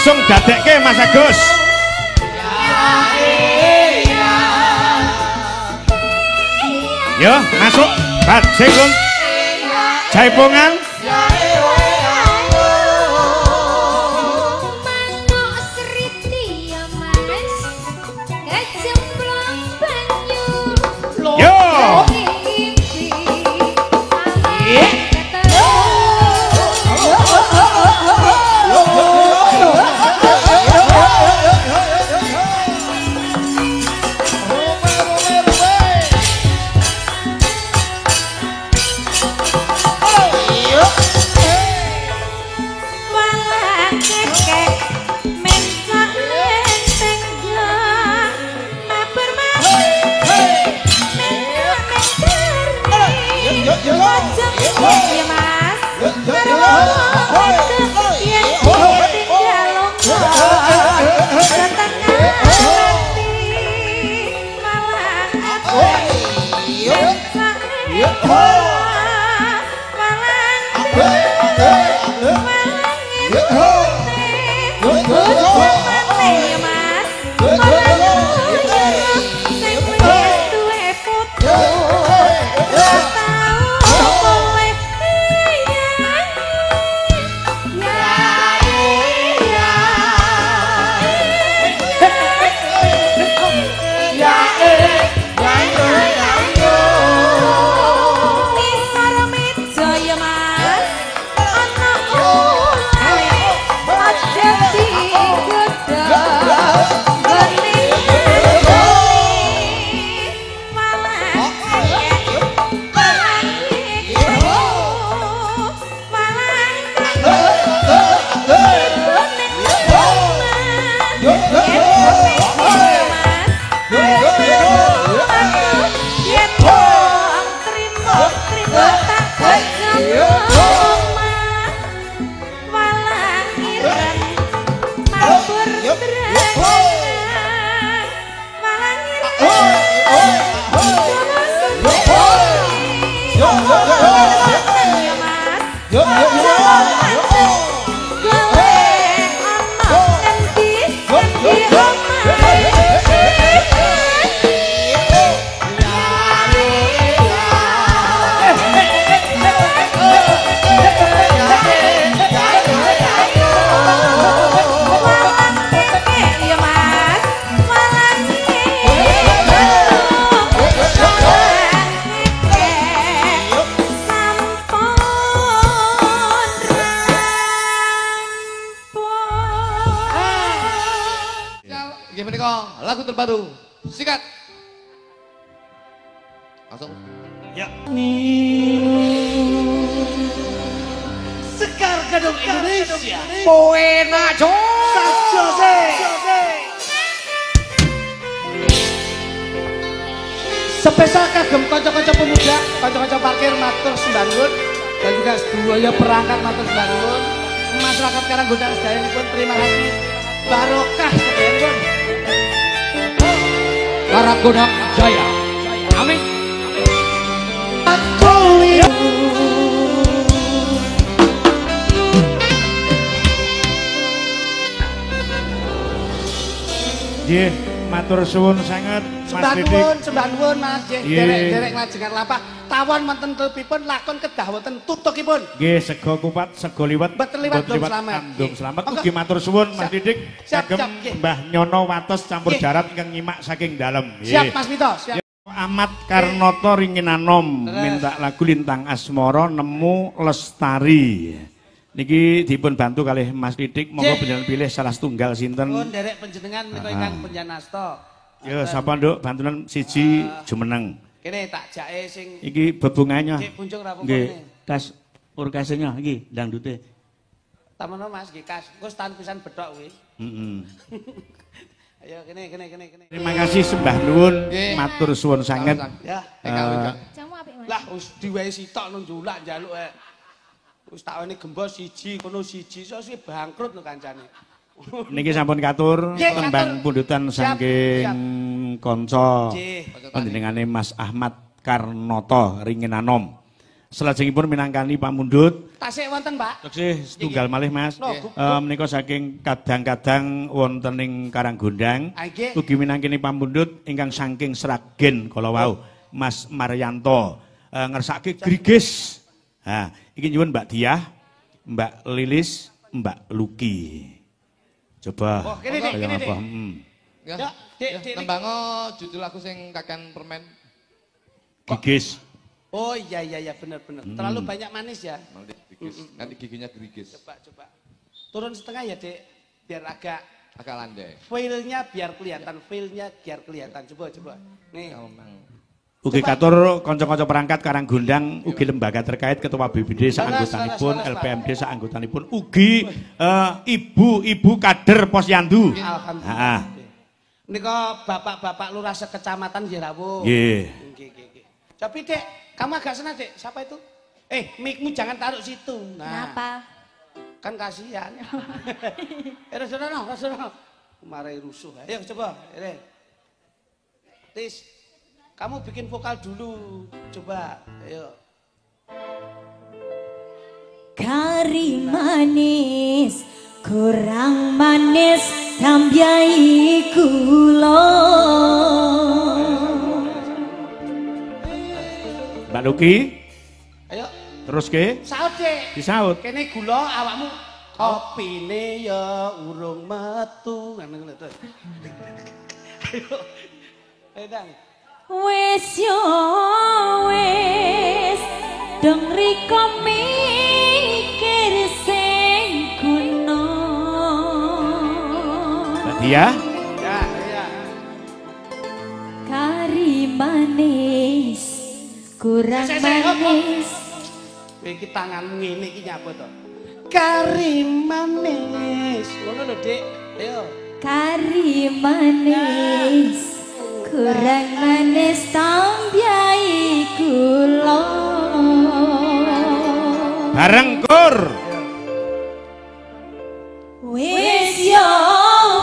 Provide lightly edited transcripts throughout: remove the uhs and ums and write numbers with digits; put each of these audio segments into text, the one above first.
langsung dadekke Mas Agus. Yo, masuk. Bat, sing lung. Jaipongan. Lagu terbaru, sikat. Langsung. Ya. Sekar Gadung Indonesia. Poena Jose. Spesial kagem kanca-kanca pemuda, kanca-kanca parkir matur sembah nuwun dan juga sedaya perangkat matur sembah nuwun. Masyarakat Karanggodan sedayanipun terima kasih. Barokah sedayanipun. Karanggodan Jaya. Amin. Nggih, matur suwun sanget Mas Didik. Sembah nuwun Mas nggih. Derek-derek ngajengan lampah. Tawon wonten telpipun lakon kedah wonten tutukipun. Nggih, sego kupat, sego liwet. Mboten liwat dom slamet. Dom slamet ugi matur suwun Mas Didik. Kagem Mbah Nyono Wates campur darat ingkang nyimak saking dalem. Siap Mas Mito, siap. Amat Karnoto Ringinanom minta lagu Lintang Asmara Nemu Lestari. Niki dipun bantu kalih Mas Didik, monggo panjenengan pilih salah setunggal sinten. Pun derek panjenengan menika ingkang panjanasta. Ya sapa Nduk bantunan siji jumeneng. Kene tak jake sing iki bebunganya. Nggih punjung ra apa-apa. Nggih, kas orkesenya iki dangdute. Tamono Mas nggih kas, engko stan pisan bethok kuwi. Heeh. Ayo kene. Terima kasih sembah nuwun, matur suwun sanget. Ya, Jamu apik Mas. lah wis diwehi sitok nang njulak njaluk wis tak wene gembos siji kono siji so sih bangkrut no kancane. Niki sampun katur tembang pundutan saking kanca panjenengane Mas Ahmad Karnoto Ringinanom. Selajengipun minangkani pamundhut. Tasik wonten, Pak. Teksih setunggal malih Mas. Menika saking kadang-kadang wonten ing Karanggondang. Ugi minangkani pamundhut ingkang saking Sragen kala wau Mas Maryanto. Ngersake grigis. Ha, iki nyuwun Mbak Diah, Mbak Lilis, Mbak Luki. Coba. Oh, kene Dik, kene Dik. Ya, Dik, nembango judul lagu sing kakan permen. Gigis. Oh iya benar. Terlalu banyak manis ya. Nanti giginya gerigis. Coba. Turun setengah ya, Dek. Biar agak landai. Feel-nya biar kelihatan. Coba. Nih. Ugi katur kanca-kanca perangkat Karanggondang, ugi lembaga terkait ketua BBD saanggotanipun, LPMD saanggotanipun, ugi ibu-ibu kader Posyandu. Alhamdulillah. Nika bapak-bapak lurah sekecamatan nggih rawuh. Nggih. Tapi Dek, kamu agak senang Dek, siapa itu? Mic-mu jangan taruh situ. Nah, Kenapa? kan kasihan. Rasono. Kemarin rusuh. Ayo coba. Tis, kamu bikin vokal dulu. Coba, ayo. Kari manis, kurang manis, tambahi gula. Mbak Luki, Ayo. terus ke? Saut Dek. Disaut. Kene gula awakmu kopine ya urung metu. Ngono to. Ayo. Ayo Dang. Wes yo wes, dong riko mikir sing kuno. Mbak Diah. Ya. Kari manis, kurang manis. Iki tanganmu ngene iki nyapa to? Kari manis. Ngono lho, Dik. Ayo. Kari manis, kurang manis, tambahi gula. Bareng kur. Wis yo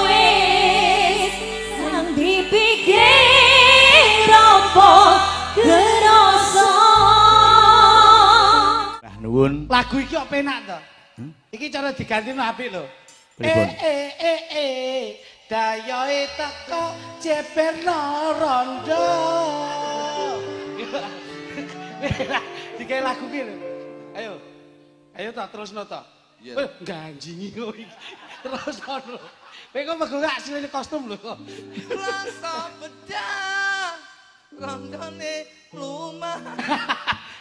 wis, sang dipikir apa kerasa. Nuwun. Lagu iki kok penak to? Iki cara diganti no apik lho. Pripun? Dayoe teko jeberno rondo. Dikae lagu ki lho. Ayo to terusno to. Ganjingi kok iki. Terus ono. Kowe kok mego gak sine kostum lho kok. Rasa bedah rondone lumah.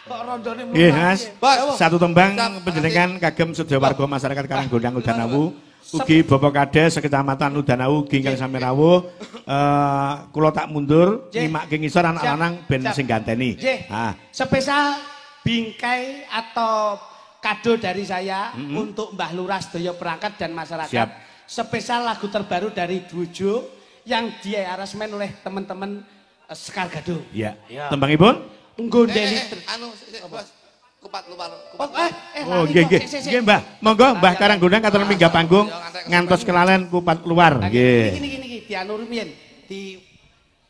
Kok rondone mlumpah. Nggih, Mas. Bos. Satu tembang panjenengan kagem sedaya warga masyarakat Karanggondang Udanawu. Ugi Bapak Kades sekecamatan Udanawu ugi ingkang sami rawuh. Kula tak mundur nyimak ke ngisor anak lanang ben sing ganteni. Spesial bingkai atau kado dari saya untuk Mbah Lurah sedaya perangkat dan masyarakat. Siap. Spesial lagu terbaru dari Dujo yang diaransemen oleh teman-teman Sekar Gado. Iya. Tembangipun? Nggondeli Bos. Kupat luar. Oh, nggih, Mbah. Monggo Mbah Karanggondang katon minggah panggung ngantos kelalen kupat luar. Nggih. Niki dianur riyen, di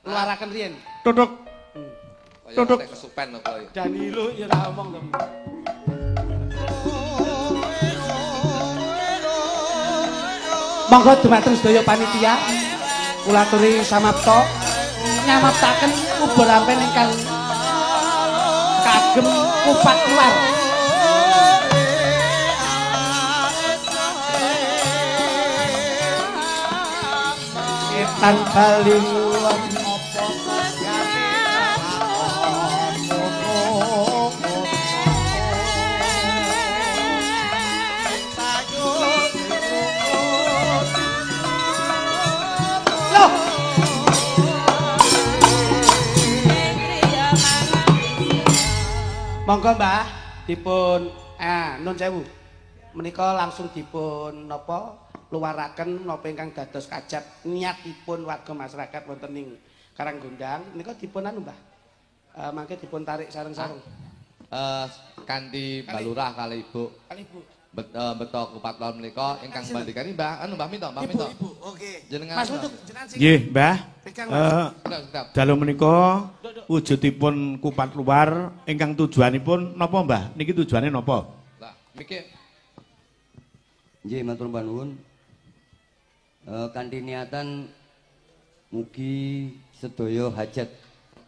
luaraken riyen. Tutuk. Tutuk. Kesupen lho kowe. Danilo ya ora omong lho. Monggo dumateng sedaya panitia. Kula aturi samapta nyamaptaken ubur ampen ingkang kagem kupat luar. Etan baling luar apa monggo Mbah dipun nun sewu menika langsung dipun napa luaraken napa ingkang dados kajat niatipun warga masyarakat wonten ing Karanggondang menika dipun anu Mbah mangke dipun tarik sareng-sareng Kanthi Mbak Lurah kali Ibu. Kali Ibu beto kupat lawan menika ingkang mbandikani Mbah Minto. Ibu, oke. Jenengan. Mas untuk jenengan sing. Nggih, Mbah. Pegang, Mas. Dalu menika wujudipun kupat luar ingkang tujuanipun napa, Mbah? Niki tujuane napa? Lah, mikir. Nggih, matur nuwun. Kanthi niatan mugi sedaya hajat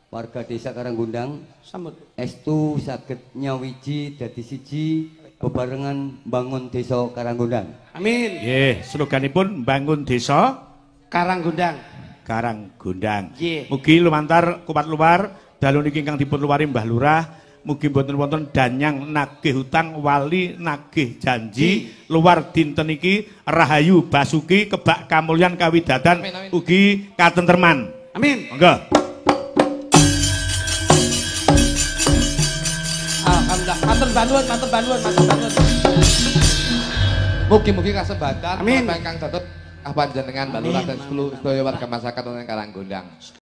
warga desa Karanggundang Sambut. estu saged nyawiji dadi siji bebarengan bangun desa Karanggundang. Amin. Nggih, sloganipun bangun desa Karanggundang. Karanggundang. Nggih. Mugi lumantar kupat luar dalu niki ingkang dipun luwari Mbah Lurah, mugi boten wonten danyang nagih hutang wali nagih janji luar dinten iki rahayu basuki kebak kamulyan kawidadan ugi katentreman. Amin. Monggo. Alhamdulillah. Matur bantuan. Mugi-mugi kasebatan Amin. ingkang dados panjenengan Mbah Lurah dan 10 sedaya warga masyarakat wonten Karanggundang.